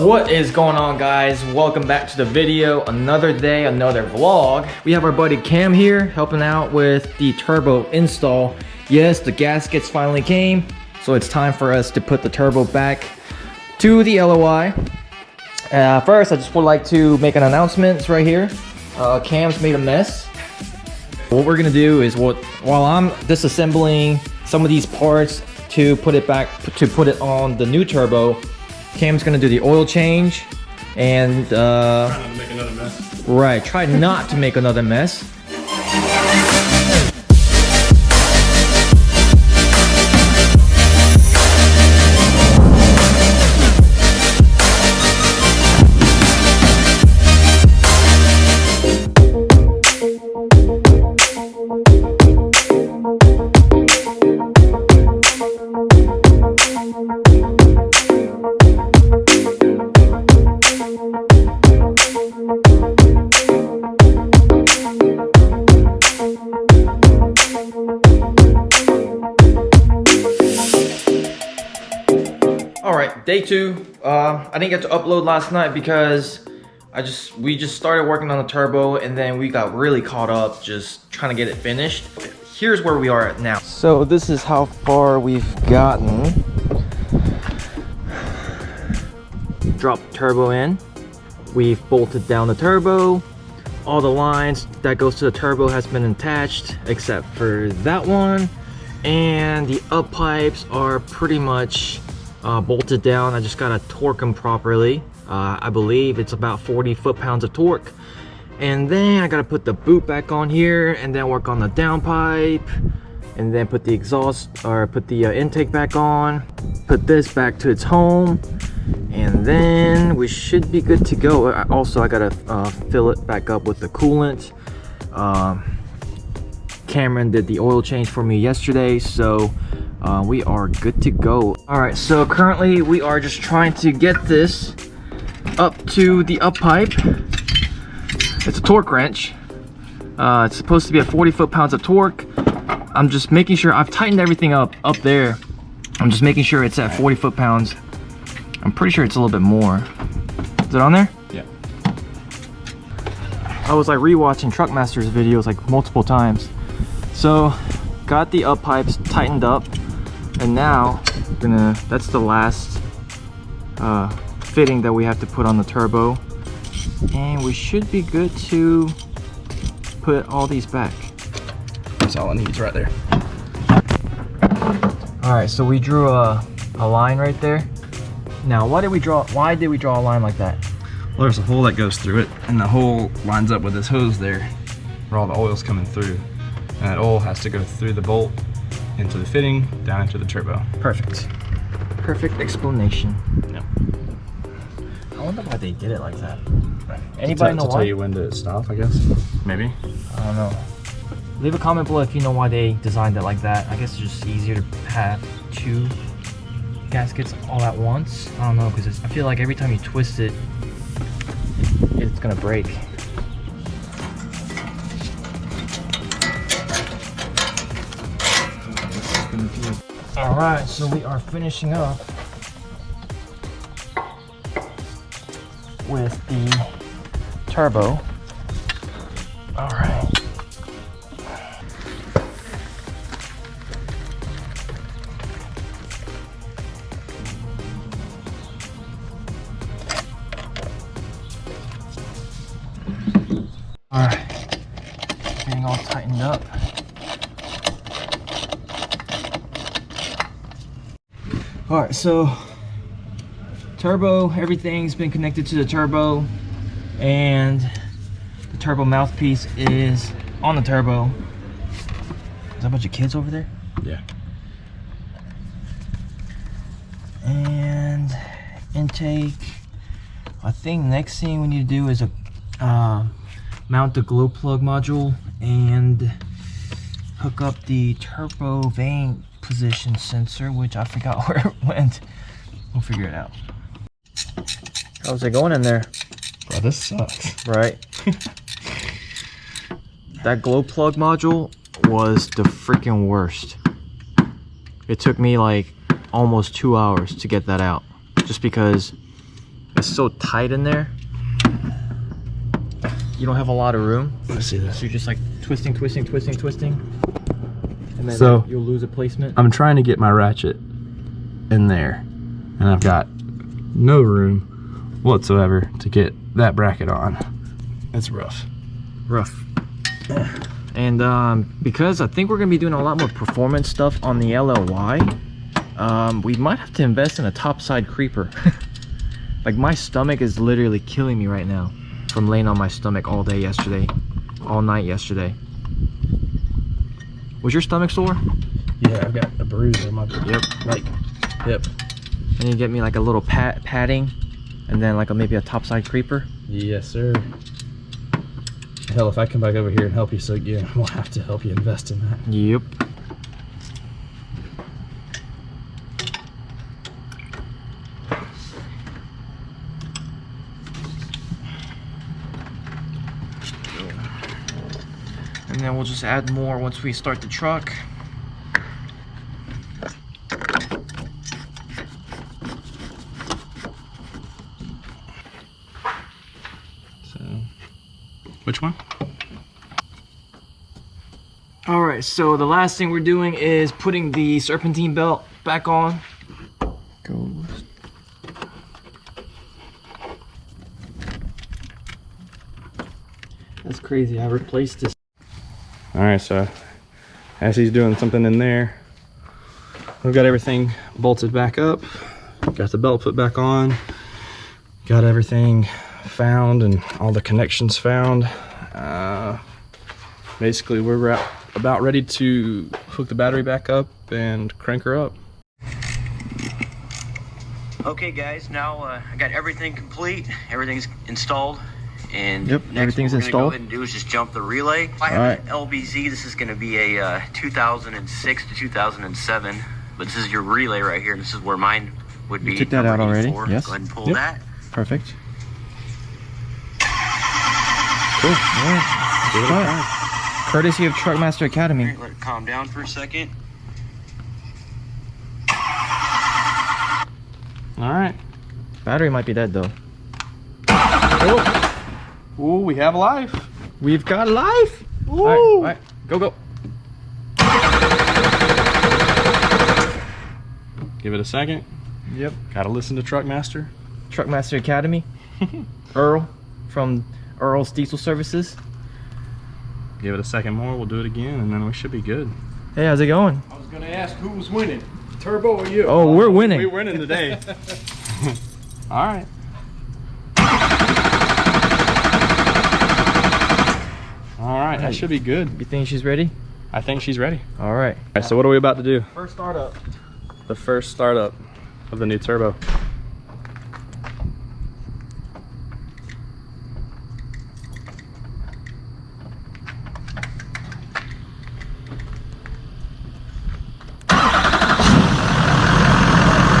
What is going on, guys? Welcome back to the video. Another day, another vlog. We have our buddy Cam here helping out with the turbo install. Yes, the gaskets finally came, so it's time for us to put the turbo back to the LLY. First, I just would like to make an announcement right here. Cam's made a mess. What we're gonna do is, while I'm disassembling some of these parts to put it back, to put it on the new turbo, Cam's gonna do the oil change and try not to make another mess. Right, try not to make another mess. Alright, day two. I didn't get to upload last night because we just started working on the turbo and then we got really caught up just trying to get it finished. Here's where we are at now. So this is how far we've gotten. Dropped the turbo in. We've bolted down the turbo. All the lines that goes to the turbo has been attached except for that one. And the up pipes are pretty much bolted down. I just gotta torque them properly. I believe it's about 40 foot-pounds of torque. And then I gotta put the boot back on here and then work on the downpipe and then put the exhaust, or put the intake back on, put this back to its home, and then we should be good to go. Also, I gotta fill it back up with the coolant. Cameron did the oil change for me yesterday, so we are good to go. All right, so currently we are just trying to get this up to the up pipe. It's a torque wrench. It's supposed to be at 40 foot-pounds of torque. I'm just making sure I've tightened everything up there. I'm just making sure it's at 40 foot-pounds. I'm pretty sure it's a little bit more. Is it on there? Yeah. I was like rewatching Truckmaster's videos like multiple times. So got the up pipes tightened up. And now, that's the last fitting that we have to put on the turbo. And we should be good to put all these back. That's all it needs right there. Alright, so we drew a line right there. Now, why did we draw a line like that? Well, there's a hole that goes through it, and the hole lines up with this hose there, where all the oil's coming through. And that oil has to go through the bolt, into the fitting, down into the turbo. Perfect. Perfect explanation. Yeah. I wonder why they did it like that. Anybody know why? To tell you when to stop, I guess. Maybe. I don't know. Leave a comment below if you know why they designed it like that. I guess it's just easier to have two gaskets all at once. I don't know, because I feel like every time you twist it, it's gonna break. Alright, so we are finishing up with the turbo. Alright. Alright. Getting all tightened up. Alright, so turbo, everything's been connected to the turbo, and the turbo mouthpiece is on the turbo. Is that a bunch of kids over there? Yeah. And intake. I think next thing we need to do is mount the glow plug module and hook up the turbo vane position sensor, which I forgot where it went. We'll figure it out. How's it going in there? Bro, this sucks. Right? That glow plug module was the freaking worst. It took me like almost 2 hours to get that out, just because It's so tight in there. You don't have a lot of room. Let's see this. So you're just like twisting. And then So, you'll lose a placement. I'm trying to get my ratchet in there, and I've got no room whatsoever to get that bracket on. It's rough. And because I think we're gonna be doing a lot more performance stuff on the LLY, we might have to invest in a topside creeper. Like my stomach is literally killing me right now from laying on my stomach all day yesterday, all night yesterday. Was your stomach sore? Yeah, I've got a bruise on my hip. And you get me like a little padding, and then like maybe a topside creeper. Yes, sir. Hell, if I come back over here and help you, so yeah, we'll have to help you invest in that. Yep. And then we'll just add more once we start the truck. So, which one? All right, so the last thing we're doing is putting the serpentine belt back on. Goes. That's crazy, I replaced this. All right, so as he's doing something in there, we've got everything bolted back up, got the belt put back on, got everything found and all the connections found. Basically, we're about ready to hook the battery back up and crank her up. Okay guys, now I got everything complete, everything's installed. And yep, everything's next what we're gonna go installed. ahead and do is just jump the relay. I have an LBZ. This is going to be a 2006 to 2007, but this is your relay right here. This is where mine would be. You took that out already? 84. Yes. Go ahead and pull that. Perfect. Cool. All right. Give it a try. Courtesy of Truckmaster Academy. All right, let it calm down for a second. All right. Battery might be dead though. Oh. Ooh, we have life. We've got life. Ooh. All right, go. Give it a second. Yep. Gotta listen to Truckmaster. Truckmaster Academy. Earl from Earl's Diesel Services. Give it a second more, we'll do it again, and then we should be good. Hey, how's it going? I was gonna ask who was winning, Turbo or you? Oh, we're winning. We're winning today. All right. All right, that should be good. You think she's ready? I think she's ready. All right. All right, so what are we about to do? First startup. The first startup of the new turbo.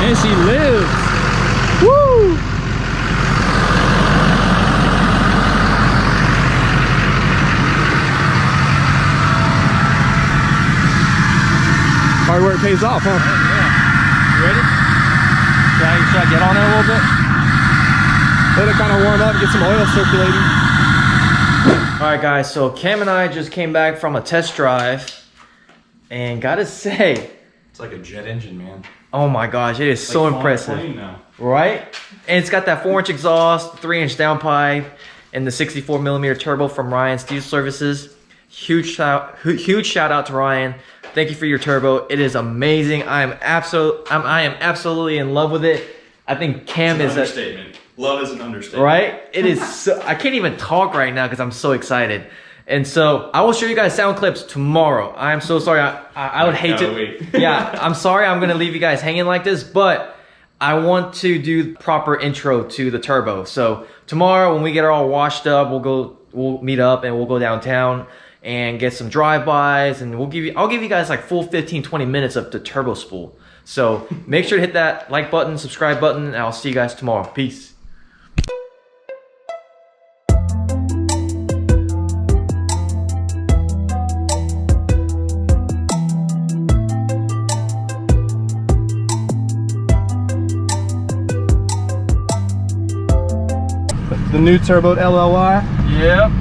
And she lives. Woo! Hard work pays off, huh? You ready? Should I get on it a little bit? Let it kind of warm up, get some oil circulating. All right, guys, so Cam and I just came back from a test drive, and gotta say, It's like a jet engine, man. oh my gosh, it is so impressive. Right? And it's got that 4-inch exhaust, 3-inch downpipe, and the 64mm turbo from Ryan's Diesel Services. Huge shout out to Ryan. Thank you for your turbo. It is amazing. I am absolutely in love with it. I think Cam is understatement. Love is an understatement. right. It is. So, I can't even talk right now because I'm so excited. And so I will show you guys sound clips tomorrow. I am so sorry. I would hate to. Yeah, I'm sorry. I'm gonna leave you guys hanging like this, but I want to do the proper intro to the turbo. So tomorrow when we get all washed up, we'll meet up and we'll go downtown and get some drive-bys, and I'll give you guys like full 15-20 minutes of the turbo spool. So make sure to hit that like button, subscribe button, and I'll see you guys tomorrow. Peace. The new turboed LLY. Yep.